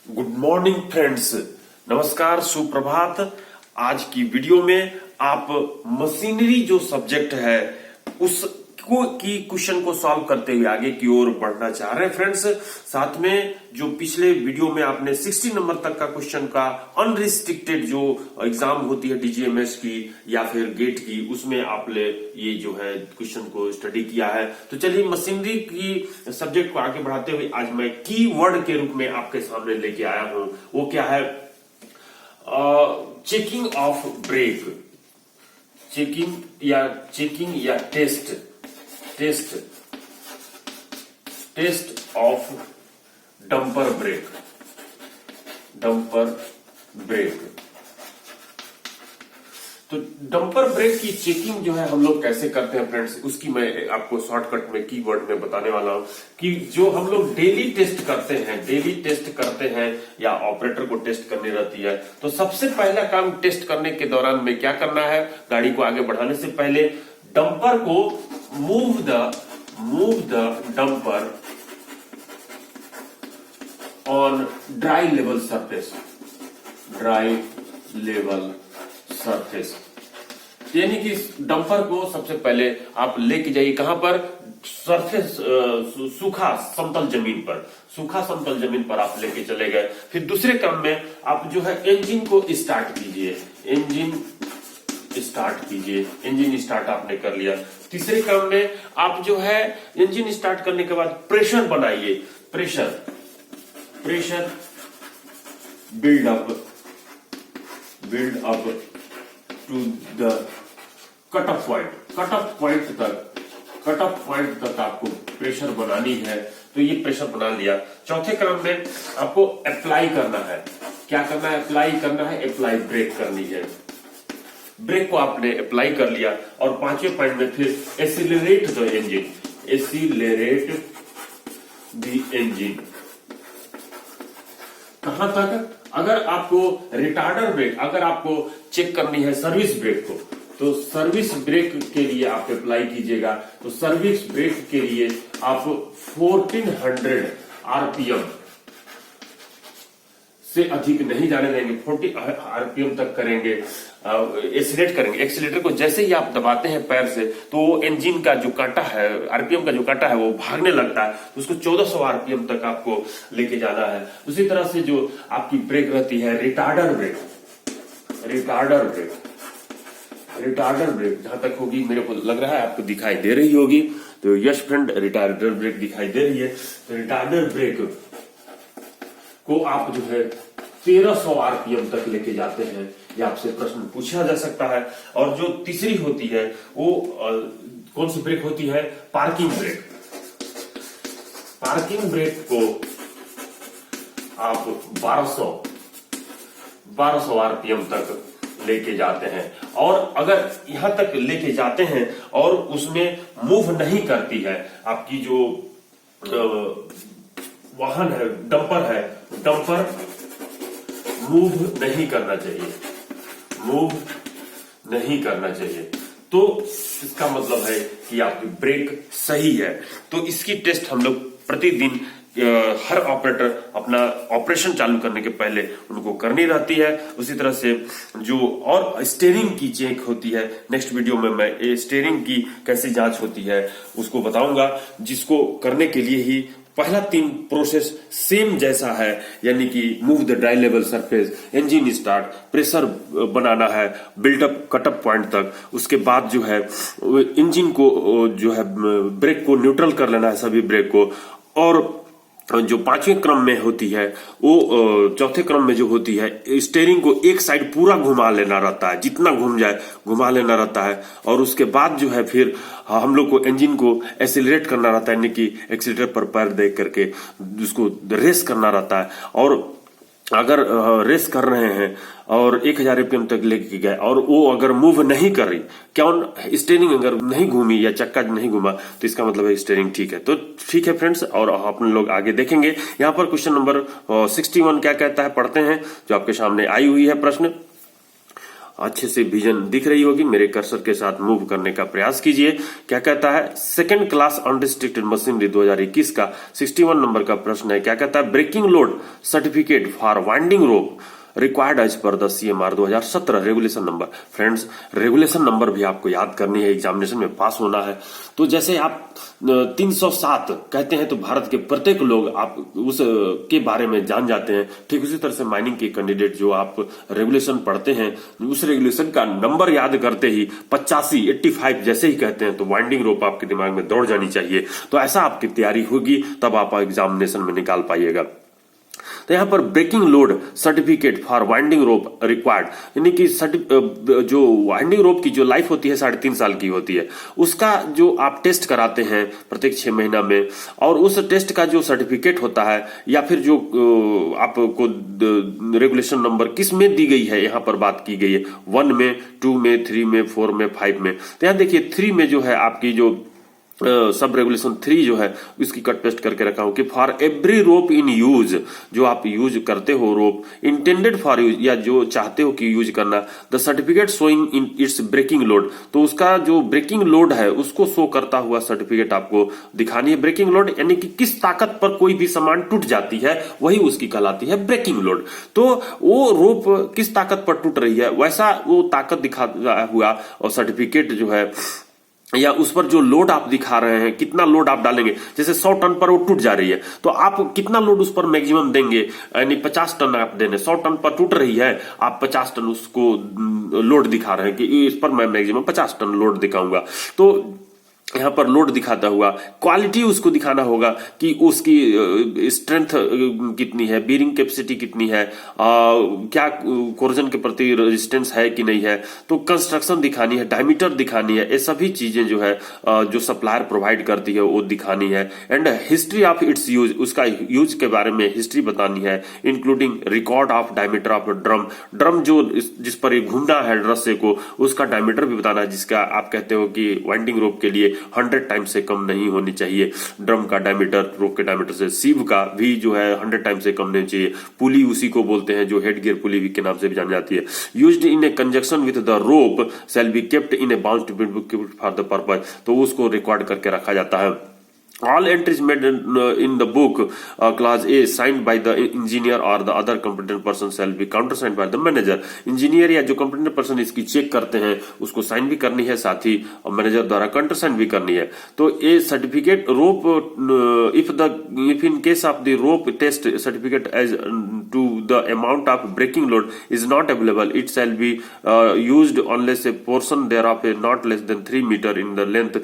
Good morning friends, नमस्कार, सुप्रभात। आज की वीडियो में आप मशीनरी जो सब्जेक्ट है उसको की क्वेश्चन को सॉल्व करते हुए आगे की ओर बढ़ना चाह रहे हैं फ्रेंड्स। साथ में जो पिछले वीडियो में आपने 60 नंबर तक का क्वेश्चन का अनरिस्ट्रिक्टेड जो एग्जाम होती है डीजीएमएस की या फिर गेट की, उसमें आपने ये जो है क्वेश्चन को स्टडी किया है। तो चलिए मशीनरी की सब्जेक्ट को आगे बढ़ाते हुए आज मैं की वर्ड के रूप में आपके सामने लेके आया हूं। वो क्या है? चेकिंग ऑफ ब्रेक, चेकिंग या टेस्ट ऑफ डंपर ब्रेक। तो डंपर ब्रेक की चेकिंग जो है हम लोग कैसे करते हैं फ्रेंड्स, उसकी मैं आपको शॉर्टकट में कीवर्ड में बताने वाला हूं कि जो हम लोग डेली टेस्ट करते हैं या ऑपरेटर को टेस्ट करनी रहती है। तो सबसे पहला काम टेस्ट करने के दौरान में क्या करना है, गाड़ी को आगे बढ़ाने से पहले डंपर को move the dumper on dry level surface, यानी कि डंपर को सबसे पहले आप लेके जाइए कहां पर? सरफेस, सूखा समतल जमीन पर आप लेके चले गए। फिर दूसरे क्रम में आप जो है इंजन को स्टार्ट कीजिए, इंजन स्टार्ट आपने कर लिया। तीसरे क्रम में आप जो है इंजन स्टार्ट करने के बाद प्रेशर बनाइए, pressure build up to the cut off point तक आपको प्रेशर बनानी है। तो ये प्रेशर बना लिया। चौथे क्रम में आपको अप्लाई करना है। क्या करना है? अप्लाई ब्रेक करनी है। ब्रेक को आपने अप्लाई कर लिया। और पांचवें पॉइंट में फिर एसिलरेट द इंजन। कहां तक? अगर आपको रिटार्डर ब्रेक, अगर आपको चेक करनी है सर्विस ब्रेक को, तो सर्विस ब्रेक के लिए आप अप्लाई कीजिएगा। तो सर्विस ब्रेक के लिए आप 1400 आरपीएम से अधिक नहीं जाने देंगे, 40 आरपीएम तक करेंगे, एक्सीलेटर को जैसे ही आप दबाते हैं पैर से, तो वो इंजन का जो कांटा है, आरपीएम का जो कांटा है, वो भागने लगता है। तो उसको 1400 आरपीएम तक आपको लेके जाना है। उसी तरह से जो आपकी ब्रेक रहती है रिटार्डर ब्रेक जहां तक होगी, मेरे को लग रहा है आपको दिखाई दे रही होगी। तो यस फ्रेंड, रिटार्डर ब्रेक दिखाई दे रही है। तो रिटार्डर ब्रेक को आप जो है 1300 आरपीएम तक लेके जाते हैं। ये आपसे प्रश्न पूछा जा सकता है। और जो तीसरी होती है वो कौन सी ब्रेक होती है? पार्किंग ब्रेक को आप 1200 आरपीएम तक लेके जाते हैं। और अगर यहां तक लेके जाते हैं और उसमें मूव नहीं करती है आपकी जो वाहन है, डंपर मूव नहीं करना चाहिए, तो इसका मतलब है कि आपकी ब्रेक सही है। तो इसकी टेस्ट हम लोग प्रतिदिन हर ऑपरेटर अपना ऑपरेशन चालू करने के पहले उनको करनी रहती है। उसी तरह से जो और स्टीयरिंग की चेक होती है, नेक्स्ट वीडियो में मैं स्टीयरिंग की कैसे जांच होती है उसको बताऊंगा, जिसको करने के लिए ही पहला 3 प्रोसेस सेम जैसा है, यानी कि move the dry level surface, engine start, pressure बनाना है बिल्डअप कटअप पॉइंट तक। उसके बाद जो है इंजन को जो है ब्रेक को न्यूट्रल कर लेना है, सभी ब्रेक को। और जो पांचवें क्रम में होती है वो चौथे क्रम में जो होती है, स्टीयरिंग को एक साइड पूरा घुमा लेना रहता है, जितना घूम जाए घुमा लेना रहता है। और उसके बाद जो है फिर हम लोग को इंजन को एक्सीलरेट करना रहता है, यानी कि एक्सीलरेटर पर पैर दे करके उसको रेस करना रहता है। और अगर रेस कर रहे हैं और 1000 आरपीएम तक लेके गए और वो अगर मूव नहीं कर रही, क्या स्टीयरिंग अगर नहीं घूमी या चक्का नहीं घूमा, तो इसका मतलब है स्टीयरिंग ठीक है। तो ठीक है फ्रेंड्स, और अपन लोग आगे देखेंगे। यहाँ पर क्वेश्चन नंबर 61 क्या कहता है, पढ़ते हैं, जो आपके सामने आई हुई है प्रश्न। अच्छे से विजन दिख रही होगी, मेरे कर्सर के साथ मूव करने का प्रयास कीजिए। क्या कहता है, सेकंड क्लास अनरिस्ट्रिक्टेड मशीनरी 2021 का 61 नंबर का प्रश्न है। क्या कहता है, breaking load certificate for winding rope required as per the CMR 2017 regulation number. Friends, regulation number भी आपको याद करनी है, एग्जामिनेशन में पास होना है। तो जैसे आप 307 कहते हैं तो भारत के प्रत्येक लोग आप उस के बारे में जान जाते हैं, ठीक उसी तरह से माइनिंग के कैंडिडेट जो आप रेगुलेशन पढ़ते हैं, उस रेगुलेशन का नंबर याद करते ही 85 85 जैसे ही कहते हैं तो वाइंडिंग रोप आपके दिमाग में दौड़ जानी चाहिए। तो ऐसा आपकी तैयारी होगी, तब आप एग्जामिनेशन में निकाल पाइएगा। तो यहां पर breaking load certificate for winding rope required, यानी कि जो वाइंडिंग रोप की जो लाइफ होती है 3.5 साल की होती है, उसका जो आप टेस्ट कराते हैं प्रत्येक 6 महीना में, और उस टेस्ट का जो सर्टिफिकेट होता है या फिर जो आपको रेगुलेशन नंबर किस में दी गई है, यहां पर बात की गई है 1 में, 2 में, 3 में, 4 में, 5 में। तो यहां देखिए 3 में जो है आपकी जो सब रेगुलेशन 3 जो है इसकी कट पेस्ट करके रखा हूं कि for every rope in use, जो आप यूज करते हो रोप, इंटेंडेड फॉर यूज या जो चाहते हो कि यूज करना, the certificate showing in its breaking load, तो उसका जो ब्रेकिंग लोड है उसको शो करता हुआ सर्टिफिकेट आपको दिखानी है। ब्रेकिंग लोड यानी कि किस ताकत पर कोई भी सामान टूट जाती है वही उसकी कहलाती है ब्रेकिंग लोड। तो वो रोप किस ताकत पर टूट रही है वैसा वो ताकत दिखा हुआ और सर्टिफिकेट जो है, या उस पर जो लोड आप दिखा रहे हैं, कितना लोड आप डालेंगे, जैसे 100 टन पर वो टूट जा रही है तो आप कितना लोड उस पर मैक्सिमम देंगे, यानी 50 टन आप देने, 100 टन पर टूट रही है, आप 50 टन उसको लोड दिखा रहे हैं कि इस पर मैं मैक्सिमम 50 टन लोड दिखाऊंगा। तो यहां पर लोड दिखाता हुआ क्वालिटी उसको दिखाना होगा कि उसकी स्ट्रेंथ कितनी है, बीरिंग कैपेसिटी कितनी है, क्या कोरोजन के प्रति रेजिस्टेंस है कि नहीं है, तो कंस्ट्रक्शन दिखानी है, डायमीटर दिखानी है, ये सभी चीजें जो है जो सप्लायर प्रोवाइड करती है वो दिखानी है। And history of its use, उसका यूज के बारे में हिस्ट्री बतानी है, including record of diameter of drum, drum जो जिस पर ये घूमना है रस्से को, उसका डायमीटर भी बताना है, जिसका आप कहते हो कि वाइंडिंग रोप के लिए 100 टाइम से कम नहीं होनी चाहिए ड्रम का डायमीटर, रोप के डायमीटर से। सीव का भी जो है 100 टाइम से कम नहीं चाहिए। पुली उसी को बोलते हैं जो हेड गियर पुली भी के नाम से भी जानी जाती है। Used in A conjunction with the rope shall be kept in A bound for the purpose, तो उसको रिकॉर्ड करके रखा जाता है। All entries made in the book clause A signed by the engineer or the other competent person shall be countersigned by the manager। Engineer या जो competent person इसकी check करते हैं उसको साइन भी करनी है, साथ ही मैनेजर द्वारा काउंटरसाइन भी करनी है। तो ये certificate rope if in case of the rope test certificate as to the amount of breaking load is not available, it shall be used unless a portion thereof not less than 3 meter in the length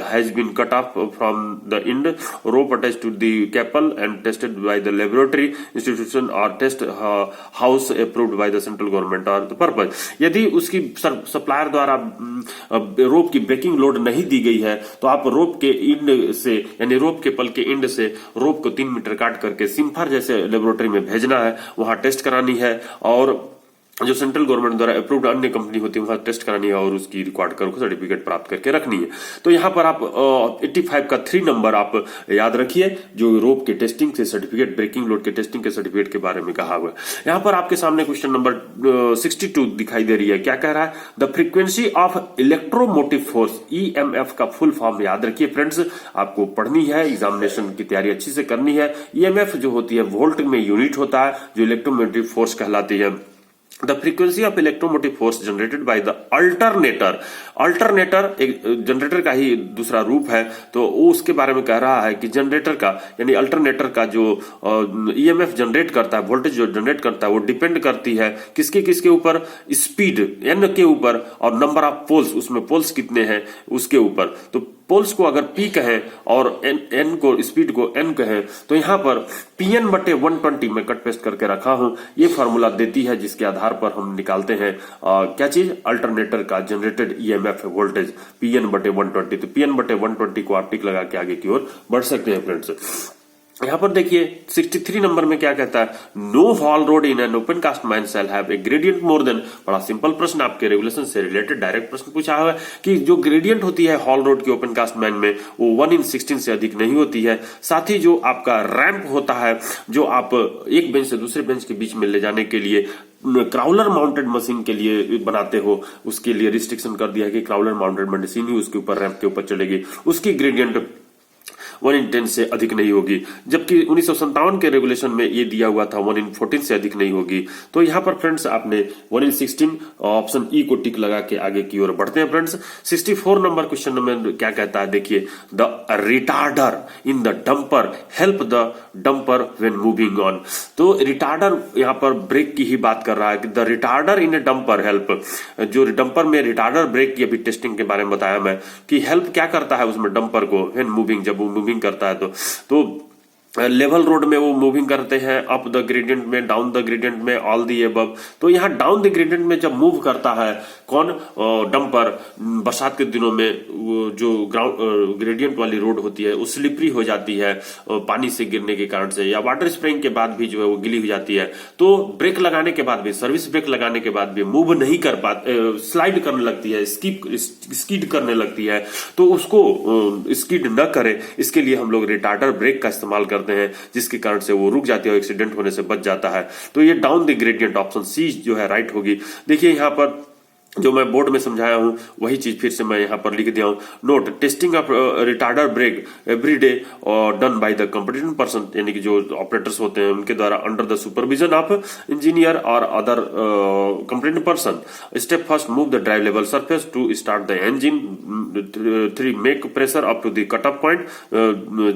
has been cut off from the end rope attached to the capel and tested by the laboratory institution or test house approved by the central government or the purpose। यदि उसकी supplier द्वारा रोप की breaking load नहीं दी गई है तो आप रोप के इंड से, यानी रोप के पल के इंड से रोप को 3 मीटर काट करके सिम्फर जैसे लेबोरेटरी में भेजना है, वहां टेस्ट करानी है, और जो सेंट्रल गवर्नमेंट द्वारा अप्रूव्ड अन्य कंपनी होती है वहां टेस्ट करानी है और उसकी रिकॉर्ड करके सर्टिफिकेट प्राप्त करके रखनी है। तो यहां पर आप 85 का 3 नंबर आप याद रखिए, जो रोप के टेस्टिंग से सर्टिफिकेट, ब्रेकिंग लोड के टेस्टिंग के सर्टिफिकेट के बारे में कहा हुआ है। यहां पर आपके सामने क्वेश्चन नंबर 62 दिखाई दे रही है। क्या कह रहा है, the frequency of electromotive force EMF का फुल फॉर्म याद रखिए फ्रेंड्स, आपको पढ़नी है, एग्जामिनेशन की तैयारी अच्छी से करनी है। EMF जो होती है वोल्ट में यूनिट होता है, जो इलेक्ट्रोमोटिव फोर्स कहलाती है। The frequency of electromotive force generated by the alternator, alternator एक जनरेटर का ही दूसरा रूप है, तो वो उसके बारे में कह रहा है कि जनरेटर का, यानी अल्टरनेटर का जो EMF जनरेट करता है, वोल्टेज जो जनरेट करता है, वो डिपेंड करती है किसके किसके ऊपर, स्पीड N के ऊपर और नंबर ऑफ पोल्स, उसमें पोल्स कितने हैं उसके ऊपर। तो पोल्स को अगर P कहें और N को, स्पीड को N कहें, तो यहां पर PN/120 में कट पेस्ट करके रखा हूं, ये फॉर्मूला देती है जिसके आधार पर हम निकालते हैं क्या चीज, अल्टरनेटर का जनरेटेड EMF वोल्टेज PN/120। तो PN/120 को आप टिक लगा के आगे की ओर बढ़ सकते हैं फ्रेंड्स। यहां पर देखिए 63 नंबर में क्या कहता है, no haul road in an open cast mine shall have a gradient more than. बड़ा सिंपल प्रश्न, आपके रेगुलेशन से रिलेटेड डायरेक्ट प्रश्न पूछा हुआ है कि जो ग्रेडियंट होती है हॉल रोड की ओपन कास्ट माइन में वो 1/16 से अधिक नहीं होती है। साथ ही जो आपका रैंप होता है, जो आप एक बेंच से दूसरे बेंच के बीच में ले जाने के लिए क्राउलर माउंटेड मशीन के लिए बनाते हो, उसके लिए रिस्ट्रिक्शन कर दिया है कि क्राउलर माउंटेड मशीन ही उसके ऊपर रैंप के ऊपर चलेगी, उसकी ग्रेडियंट 1/10 से अधिक नहीं होगी। जबकि 1957 के रेगुलेशन में ये दिया हुआ था 1/14 से अधिक नहीं होगी। तो यहाँ पर फ्रेंड्स आपने 1/16 ऑप्शन ई को टिक लगा के आगे की ओर बढ़ते हैं फ्रेंड्स। 64 नंबर क्वेश्चन में क्या कहता है, देखिए, the retarder in the dumper help the dumper when moving on. तो रिटार्डर यहाँ पर ब्रेक की ही बात कर रहा है कि the retarder in A dumper help, जो डंपर में रिटार्डर ब्रेक की अभी टेस्टिंग के बारे में बताया मैं कि हेल्प क्या करता है उसमें डंपर को व्हेन मूविंग, जब वो मूविंग करता है तो लेवल रोड में वो मूविंग करते हैं, अप द ग्रेडियंट में, डाउन द ग्रेडियंट में, ऑल दी अबव। तो यहाँ डाउन द ग्रेडियंट में जब मूव करता है कौन, डंपर, बरसात के दिनों में जो ग्राउंड ग्रेडियंट वाली रोड होती है वो स्लिपरी हो जाती है पानी से गिरने के कारण से, या वाटर स्प्रेइंग के बाद भी जो है वो गिली हो जाती है। तो ब्रेक लगाने के बाद भी, सर्विस ब्रेक लगाने के बाद भी मूव नहीं कर पाती, स्लाइड करने लगती है, स्कीड करने लगती है। तो उसको स्कीड न करे इसके लिए हम लोग रिटार्डर ब्रेक का इस्तेमाल करते हैं, जिसके कारण से वो रुक जाती है और एक्सीडेंट होने से बच जाता है। तो ये down the gradient option C जो है राइट होगी। देखिए यहाँ पर जो मैं बोर्ड में समझाया हूं वही चीज फिर से मैं यहां पर लिख दिया हूं। Note, testing of retarder brake every day और done by the competent person, यानी कि जो ऑपरेटर्स होते हैं उनके द्वारा under the supervision of engineer और other competent person. Step first, move the drive level surface to start the engine. 3, make pressure up to the cut off point.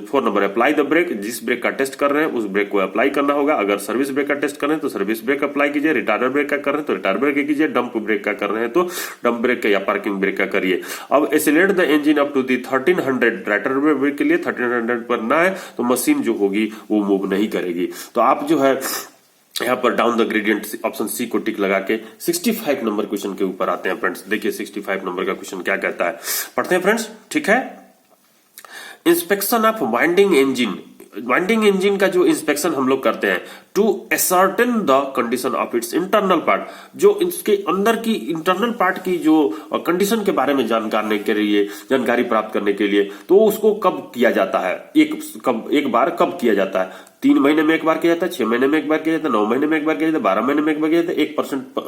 4 number, apply the brake, जिस brake का test कर रहे हैं उस break को apply करना होगा। अगर सर्विस ब्रेक का टेस्ट कर रहे हैं तो सर्विस ब्रेक अप्लाई कीजिए, रिटार्डर ब्रेक का कर रहे हैं तो रिटार्डर ब्रेक कीजिए, डंप ब्रेक का कर रहे हैं तो डंप ब्रेक का या पार्किंग ब्रेक का करिए। अब accelerate the engine up to the 1300, retarder brake के लिए 1300 पर ना है तो मशीन जो होगी वो मूव नहीं करेगी। तो आप जो है यहाँ पर down the gradient option C को टिक लगा के 65 नंबर क्वेश्चन के ऊपर आते हैं फ्रेंड्स। देखिए 65 नंबर का क्वेश्चन क्या कहता है, पढ़ते हैं फ्रेंड्स, ठीक है। Inspection of winding engine, winding engine का जो इंस्पेक्शन हम लोग करते हैं to ascertain the condition of its internal part, जो इसके अंदर की इंटरनल पार्ट की जो कंडीशन के बारे में जानकारी प्राप्त करने के लिए, तो उसको कब किया जाता है, एक बार कब किया जाता है, 3 महीने में एक बार किया जाता है, 6 महीने में एक बार किया जाता है, 9 महीने में एक बार किया जाता है, 12 महीने में एक बार किया जाता है, 1%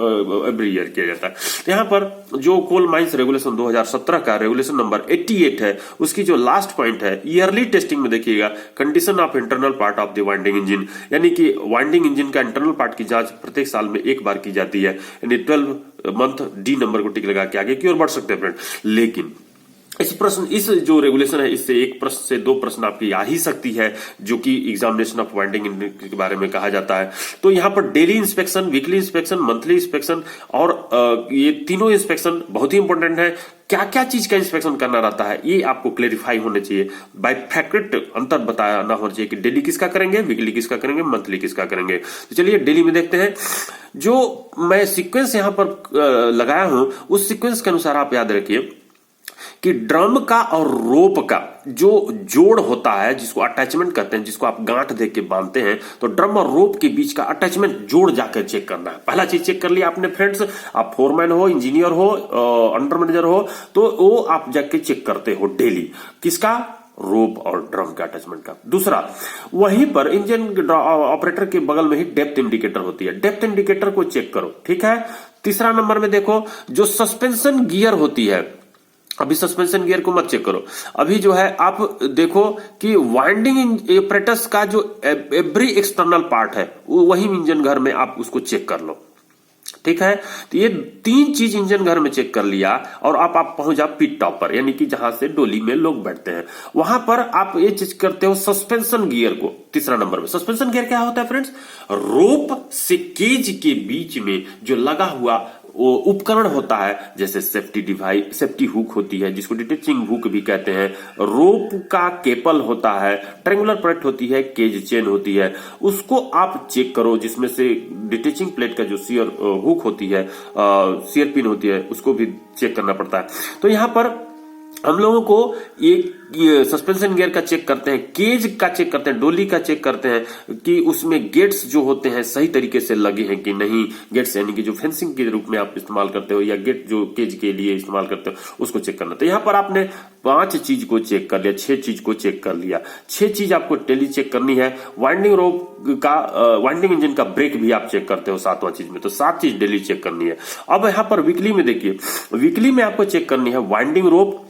एवरी ईयर किया जाता है। तो यहाँ पर जो कोल माइंस रेगुलेशन 2017 का रेगुलेशन नंबर 88 है, उसकी जो लास्ट पॉइंट है ईयरली टेस्टिंग में देखिएगा, condition of internal part of the winding engine, यानी कि वाइंडिंग इंजन का इंटरनल पार्ट की जांच प्रत्येक साल में एक बार की जाती है। यानी 12 मंथ डी नंबर को टिक लगा के आगे की ओर बढ़ सकते हैं फ्रेंड। लेकिन इस जो रेगुलेशन है इससे 1 प्रश्न से 2 प्रश्न आपकी आ ही सकती है, जो कि एग्जामिनेशन ऑफ वाइंडिंग इंजन के बारे में कहा जाता है। तो यहाँ पर daily inspection, weekly inspection, monthly inspection और ये तीनों इंस्पेक्शन बहुत ही इंपॉर्टेंट है। क्या क्या चीज का इंस्पेक्शन करना रहता है ये आपको क्लेरिफाई होने चाहिए, बाय फैक्ट अंतर बताना होना चाहिए कि डेली किसका करेंगे, वीकली किसका करेंगे, मंथली किसका करेंगे। तो चलिए डेली में देखते हैं। जो मैं सीक्वेंस यहां पर लगाया हूं उस सीक्वेंस के अनुसार आप याद रखिए कि ड्रम का और रोप का जो जोड़ होता है, जिसको अटैचमेंट कहते हैं, जिसको आप गांठ दे के बांधते हैं, तो ड्रम और रोप के बीच का अटैचमेंट जोड़ जाकर चेक करना है। पहला चीज चेक कर लिया आपने फ्रेंड्स, आप फोरमैन हो, इंजीनियर हो, अंडर मैनेजर हो, तो वो आप जाके चेक करते हो डेली, किसका, रोप और ड्रम का अटैचमेंट का। दूसरा, वहीं पर इंजन ऑपरेटर के बगल में ही डेप्थ इंडिकेटर होती है, डेप्थ इंडिकेटर को चेक करो, ठीक है। तीसरा नंबर में देखो जो सस्पेंशन गियर होती है, अभी सस्पेंशन गियर को मत चेक करो, अभी जो है आप देखो कि वाइंडिंग एपरेटस का जो एवरी एक्सटर्नल पार्ट है वही इंजन घर में आप उसको चेक कर लो, ठीक है। तो ये 3 चीज इंजन घर में चेक कर लिया और आप पहुंच जाओ पिट टॉप पर, यानी कि जहां से डोली में लोग बैठते हैं, वहां पर आप ये चीज करते हो सस्पेंशन गियर को। तीसरा नंबर में सस्पेंशन गियर क्या होता है फ्रेंड्स, रोप से केज के बीच में जो लगा हुआ वो उपकरण होता है, जैसे सेफ्टी डिवाइस, सेफ्टी हुक होती है जिसको डिटेचिंग हुक भी कहते हैं, रोप का केपल होता है, ट्रायंगुलर प्लेट होती है, केज चेन होती है, उसको आप चेक करो, जिसमें से डिटेचिंग प्लेट का जो सियर हुक होती है, सियर पिन होती है, उसको भी चेक करना पड़ता है। तो यहां पर हम लोगों को एक सस्पेंशन गियर का चेक करते हैं, केज का चेक करते हैं, डोली का चेक करते हैं कि उसमें गेट्स जो होते हैं सही तरीके से लगे हैं कि नहीं। गेट्स यानी कि जो फेंसिंग के रूप में आप इस्तेमाल करते हो या गेट जो केज के लिए इस्तेमाल करते हो उसको चेक करना। तो यहाँ पर आपने 5 चीज को चेक कर लिया, 6 चीज को चेक कर लिया। 6 चीज आपको डेली चेक करनी है। वाइंडिंग रोप का वाइंडिंग इंजन का ब्रेक भी आप चेक करते हो 7वां चीज में, तो 7 चीज डेली चेक करनी है। अब यहाँ पर वीकली में देखिए, वीकली में आपको चेक करनी है वाइंडिंग रोप,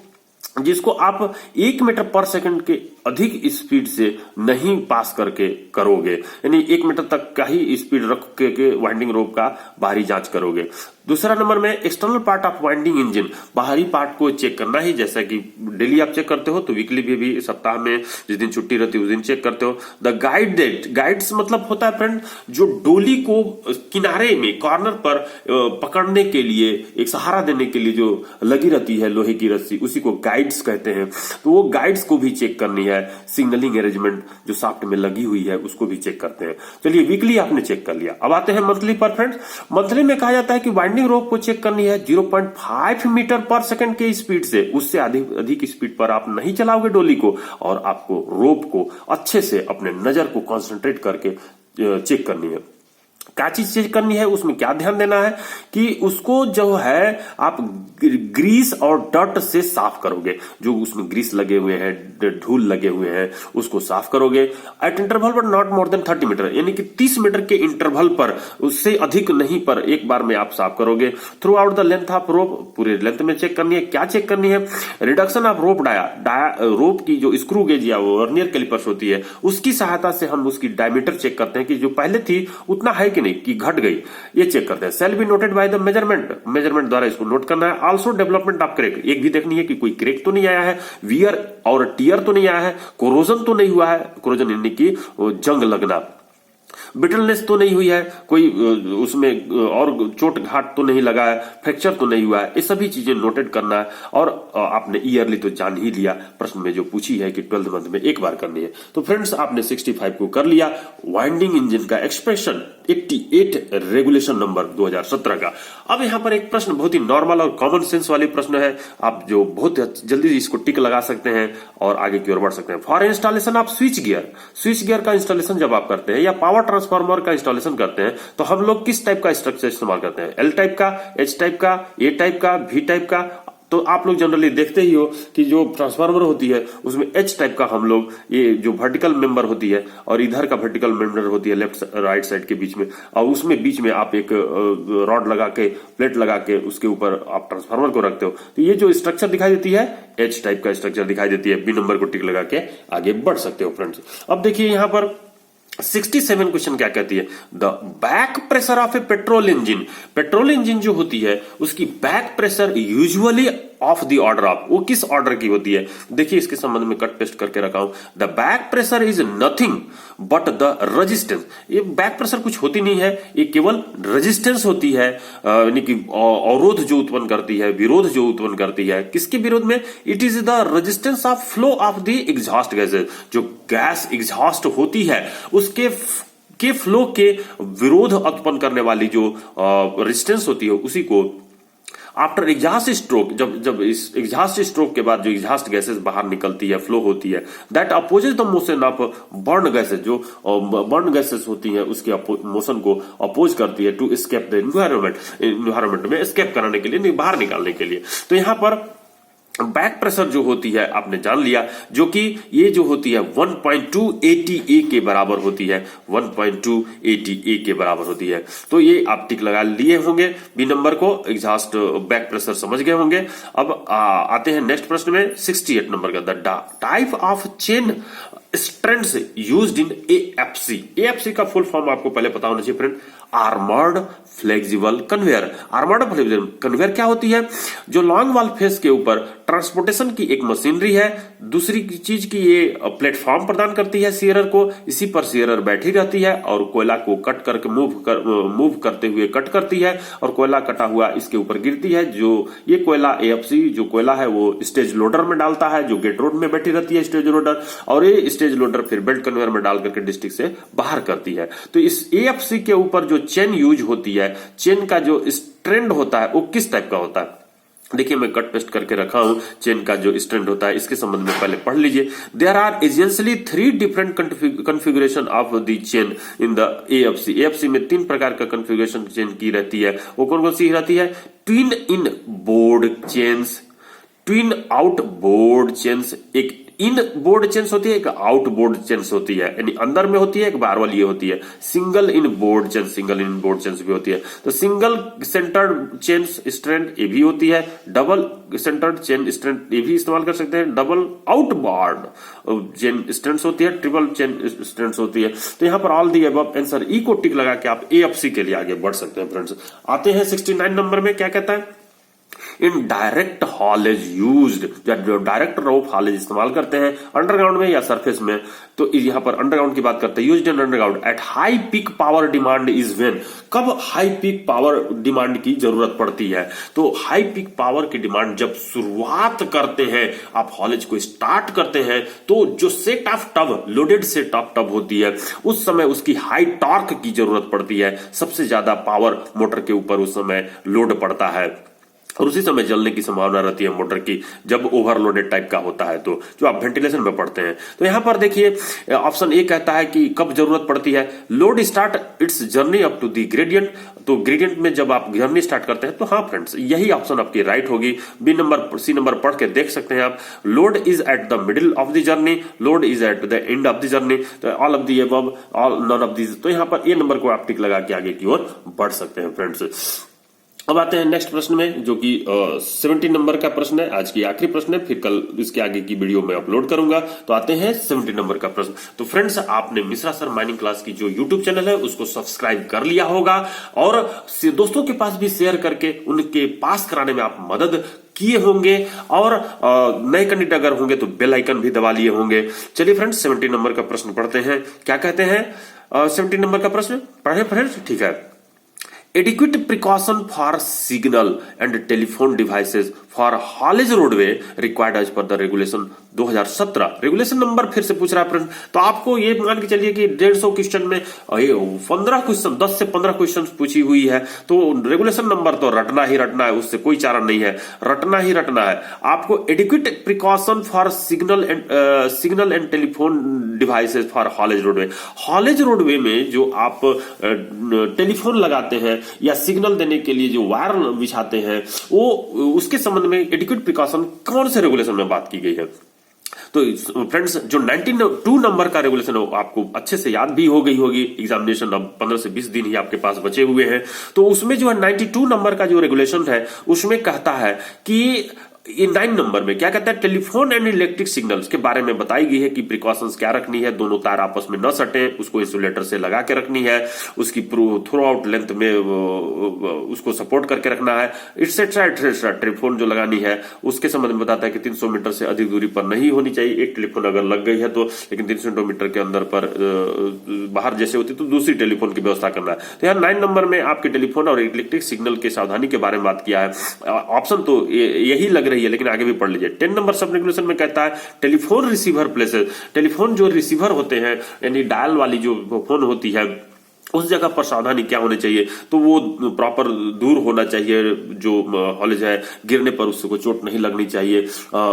जिसको आप 1 मीटर पर सेकंड के अधिक स्पीड से नहीं पास करके करोगे, यानी 1 मीटर तक का ही स्पीड रख के वाइंडिंग रोप का बाहरी जांच करोगे। दूसरा नंबर में external part of winding engine, बाहरी पार्ट को चेक करना ही, जैसा कि डेली आप चेक करते हो तो वीकली भी सप्ताह में जिस दिन छुट्टी रहती है उस दिन चेक करते हो। द गाइड्स मतलब होता है फ्रेंड जो डोली को किनारे में कॉर्नर पर पकड़ने के लिए, एक सहारा देने के लिए जो लगी रहती है लोहे की रस्सी, उसी को गाइड्स कहते हैं। तो वो गाइड्स को भी चेक करनी है। सिग्नलिंग अरेंजमेंट जो शाफ्ट में लगी हुई है उसको भी चेक करते हैं। चलिए वीकली आपने चेक कर लिया, अब आते हैं मंथली पर फ्रेंड्स। मंथली में कहा जाता है कि वाइंडिंग रोप को चेक करनी है 0.5 मीटर पर सेकंड के स्पीड से, उससे अधिक स्पीड पर आप नहीं चलाओगे डोली को, और आपको रोप को अच्छे से अपने नजर को कंसंट्रेट करके चेक करनी है। क्या चीज चेक करनी है, उसमें क्या ध्यान देना है कि उसको जो है आप ग्रीस और डर्ट से साफ करोगे। जो उसमें ग्रीस लगे हुए हैं, धूल लगे हुए हैं, उसको साफ करोगे एट इंटरवल पर नॉट मोर देन 30 मीटर, यानी कि 30 मीटर के इंटरवल पर, उससे अधिक नहीं पर एक बार में आप साफ करोगे। Through out the length of rope, पूरे लेंथ में चेक करनी है। क्या चेक करनी है, रिडक्शन ऑफ रोप रोप की जो स्क्रू गेज या वर्नियर कैलिपर्स होती है उसकी सहायता से हम उसकी डायमीटर चेक करते हैं कि जो पहले थी उतना है कि नहीं, कि घट गई, ये चेक करते हैं। Shall be noted by the measurement द्वारा इसको नोट करना है। आल्सो डेवलपमेंट ऑफ क्रेक, एक भी देखनी है कि कोई क्रेक तो नहीं आया है, वियर और टियर तो नहीं आया है, कोरोजन तो नहीं हुआ है, कोरोजन यानी कि जंग लगना, ब्रिटलनेस तो नहीं हुई है, कोई उसमें और चोट घाट तो नहीं लगा है, फ्रैक्चर तो नहीं हुआ है, ये सभी चीजें नोटेड करना है। और आपने ईयरली तो जान ही लिया, प्रश्न में जो पूछी है कि 12 मंथ में एक बार करनी है। तो फ्रेंड्स आपने 65 को कर लिया। वाइंडिंग इंजन का एक्सप्रेशन 88 रेगुलेशन नंबर 2017 का। अब यहां पर एक प्रश्न बहुत ही नॉर्मल और कॉमन सेंस वाली प्रश्न है, आप जो बहुत जल्दी इसको टिक लगा सकते हैं और आगे की ओर बढ़ सकते हैं। For installation off switch gear का इंस्टॉलेशन जब आप करते हैं या पावर ट्रांसफार्मर का इंस्टॉलेशन करते हैं तो हम लोग किस टाइप का स्ट्रक्चर इस्तेमाल करते हैं, एल टाइप का, एच टाइप का, ए टाइप का, भी टाइप का। तो आप लोग जनरली देखते ही हो कि जो ट्रांसफार्मर होती है उसमें एच टाइप का हम लोग, ये जो वर्टिकल मेंबर होती है और इधर का वर्टिकल मेंबर होती है लेफ्ट राइट साइड के बीच में, और उसमें बीच में आप एक रॉड लगा के, प्लेट लगा के उसके ऊपर आप ट्रांसफार्मर को रखते हो। तो ये जो स्ट्रक्चर दिखाई देती है एच टाइप का स्ट्रक्चर दिखाई देती है। बी नंबर को टिक लगा के आगे बढ़ सकते हो फ्रेंड्स। अब देखिए यहां पर 67 क्वेश्चन क्या कहती है, the back pressure of A petrol engine जो होती है उसकी back pressure usually of the order of, वो किस ऑर्डर की होती है। देखिए इसके संबंध में कट पेस्ट करके रखा हूं। The back pressure is nothing but the resistance, ये बैक प्रेशर कुछ होती नहीं है, ये केवल रेजिस्टेंस होती है, यानी कि अवरोध जो उत्पन्न करती है, विरोध जो उत्पन्न करती है। किसके विरोध में, it is the resistance of flow of the exhaust gases, जो गैस एग्जॉस्ट होती है उसके फ्लो के विरोध उत्पन्न करने वाली जो रेजिस्टेंस होती है उसी को आफ्टर एग्जॉस्ट स्ट्रोक, जब इस एग्जॉस्ट स्ट्रोक के बाद जो एग्जॉस्ट गैसेस बाहर निकलती है, फ्लो होती है, that opposes the motion of burn gases, जो बर्न गैसेस होती है उसके मोशन को अपोज करती है टू एस्केप द एनवायरमेंट में एस्केप कराने के लिए, बाहर निकालने के लिए। तो यहां पर बैक प्रेशर जो होती है आपने जान लिया, जो कि ये जो होती है 1.2 ATA के बराबर होती है, 1.2 ATA के बराबर होती है। तो ये आप टिक लगा लिए होंगे, बी नंबर को एग्जॉस्ट बैक प्रेशर समझ गए होंगे। अब आते हैं नेक्स्ट प्रश्न में 68 नंबर का, the type of chain strands used in AFC। AFC का फुल फॉर्म आपको पहले पता होना चाहिए friend, armoured flexible conveyor. Armoured flexible conveyor क्या होती है, जो लॉन्ग वाल फेस के ऊपर ट्रांसपोर्टेशन की एक मशीनरी है, दूसरी चीज की ये प्लेटफॉर्म प्रदान करती है सीयरर को, इसी पर सीयरर बैठी रहती है और कोयला को कट करके मूव करते हुए कट करती है और कोयला कटा हुआ इसके ऊपर गिरती है। जो ये कोयला AFC जो कोयला है वो स्टेज लोडर में डालता है, जो गेट रोड में बैठी रहती है स्टेज लोडर, और ये स्टेज लोडर फिर बेल्ट कन्वेयर में डाल करके डिस्ट्रिक्ट से बाहर करती है। तो इस AFC के ऊपर जो चेन यूज होती है, चेन का जो स्ट्रैंड होता है वो किस टाइप का होता है, देखिए मैं कट पेस्ट करके रखा हूं, चेन का जो स्ट्रैंड होता है इसके संबंध में पहले पढ़ लीजिए। There are essentially 3 different configuration of the chain in the AFC. AFC में 3 प्रकार का कॉन्फ़िगरेशन चेन की रहती है। वो कौन कौन सी रहती है? ट्विन इन board chains, twin out board chains, एक इन बोर्ड चेन्स होती है, एक आउट बोर्ड चेन्स होती है, यानी अंदर में होती है, एक बाहर वाली होती है। सिंगल इन बोर्ड चेन्स, सिंगल इन बोर्ड चेन्स भी होती है। तो सिंगल सेंटर्ड चेन्स स्ट्रैंड ये भी होती है, डबल सेंटर्ड चेन स्ट्रैंड ये भी इस्तेमाल कर सकते हैं, double out board chain strands होती है, ट्रिपल चेन स्ट्रैंड्स होती है। तो यहां पर ऑल दी अबव आंसर ई को टिक लगा के आप एएफसी के लिए आगे बढ़ सकते हैं फ्रेंड्स। आते हैं 69 नंबर में, क्या कहता है? इन डायरेक्ट हॉलेज यूज्ड, जो डायरेक्ट रोप हॉलेज इस्तेमाल करते हैं अंडरग्राउंड में या सरफेस में, तो यहां पर अंडरग्राउंड की बात करते हैं। Used in underground at high peak power demand is when, कब हाई पीक पावर डिमांड की जरूरत पड़ती है? तो हाई पीक पावर की डिमांड जब शुरुआत करते हैं, आप हॉलेज को स्टार्ट करते हैं, तो जो set of tub, loaded set of tub होती है, उस समय उसकी हाई टॉर्क की जरूरत पड़ती है। सबसे ज्यादा पावर मोटर के ऊपर उस समय लोड पड़ता है और उसी समय जलने की संभावना रहती है मोटर की, जब ओवरलोडेड टाइप का होता है, तो जो आप वेंटिलेशन में पढ़ते हैं। तो यहां पर देखिए ऑप्शन ए कहता है कि कब जरूरत पड़ती है? Load start its journey up to the gradient, तो ग्रेडियंट में जब आप जर्नी स्टार्ट करते हैं। तो हाँ फ्रेंड्स, यही ऑप्शन आपकी राइट होगी। सी नंबर पढ़ के देख सकते हैं आप। Load is at the middle of the journey, load is at the end of the journey, तो all of the above, all none of these. तो यहां पर ए नंबर को आप टिक लगा के आगे की ओर बढ़ सकते हैं फ्रेंड्स। अब आते हैं नेक्स्ट प्रश्न में, जो कि 70 नंबर का प्रश्न है, आज की आखिरी प्रश्न है, फिर कल इसके आगे की वीडियो में अपलोड करूंगा। तो आते हैं 70 नंबर का प्रश्न। तो फ्रेंड्स, आपने मिश्रा सर माइनिंग क्लास की जो यूट्यूब चैनल है उसको सब्सक्राइब कर लिया होगा और दोस्तों के पास भी शेयर करके उनके पास कराने में आप मदद किए होंगे, और नए कैंडिडेट अगर होंगे तो बेल आइकन भी दबा लिए होंगे। चलिए फ्रेंड्स, 70 नंबर का प्रश्न पढ़ते हैं। क्या कहते हैं 70 नंबर का प्रश्न? पढ़े फ्रेंड्स, ठीक है। Adequate precaution for signal and telephone devices for haulage roadway required as per the regulation 2017। Regulation number फिर से पूछ रहा है फ्रेंड। तो आपको ये मान के चलिए कि 150 क्वेश्चन में 15 क्वेश्चन, 10 से 15 क्वेश्चन पूछी हुई है, तो रेगुलेशन नंबर तो रटना ही रटना है, उससे कोई चारा नहीं है, रटना ही रटना है आपको। Adequate precaution for signal and telephone devices for haulage roadway. Haulage roadway में जो आप टेलीफोन लगाते हैं या सिग्नल देने के लिए जो वायर बिछाते हैं, वो उसके संबंध में एडिक्वेट प्रिकॉशन कौन से रेगुलेशन में बात की गई है? तो फ्रेंड्स, जो 92 नंबर का रेगुलेशन है आपको अच्छे से याद भी हो गई होगी। एग्जामिनेशन अब 15 से 20 दिन ही आपके पास बचे हुए हैं। तो उसमें जो है 92 नंबर का जो रेगुलेशन है उसमें कहता है कि ये 9 नंबर में क्या कहता है? टेलीफोन एंड इलेक्ट्रिक सिग्नल्स के बारे में बताई गई है कि प्रिकॉशंस क्या रखनी है। दोनों तार आपस में न सटे, उसको इंसुलेटर से लगा के रखनी है, उसकी थ्रू आउट लेंथ में उसको सपोर्ट करके रखना है, एटसेट्रा एटसेट्रा। टेलीफोन जो लगानी है उसके संबंध में बताता है कि 300 मीटर से अधिक दूरी पर नहीं होनी चाहिए। एक टेलीफोन अगर लग गई है तो, लेकिन 300 मीटर के अंदर पर बाहर जैसे होती तो दूसरी टेलीफोन की व्यवस्था करना है। तो यहाँ 9 नंबर में आपके टेलीफोन और इलेक्ट्रिक सिग्नल की सावधानी के बारे में बात किया है। ऑप्शन तो यही लग रही है, लेकिन आगे भी पढ़ लीजिए। 10 नंबर सब रेगुलेशन में कहता है टेलीफोन रिसीवर प्लेसेस। टेलीफोन जो रिसीवर होते हैं, यानी डायल वाली जो फोन होती है, उस जगह पर सावधानी क्या होनी चाहिए? तो वो प्रॉपर दूर होना चाहिए, जो हॉलेज है गिरने पर उसको चोट नहीं लगनी चाहिए।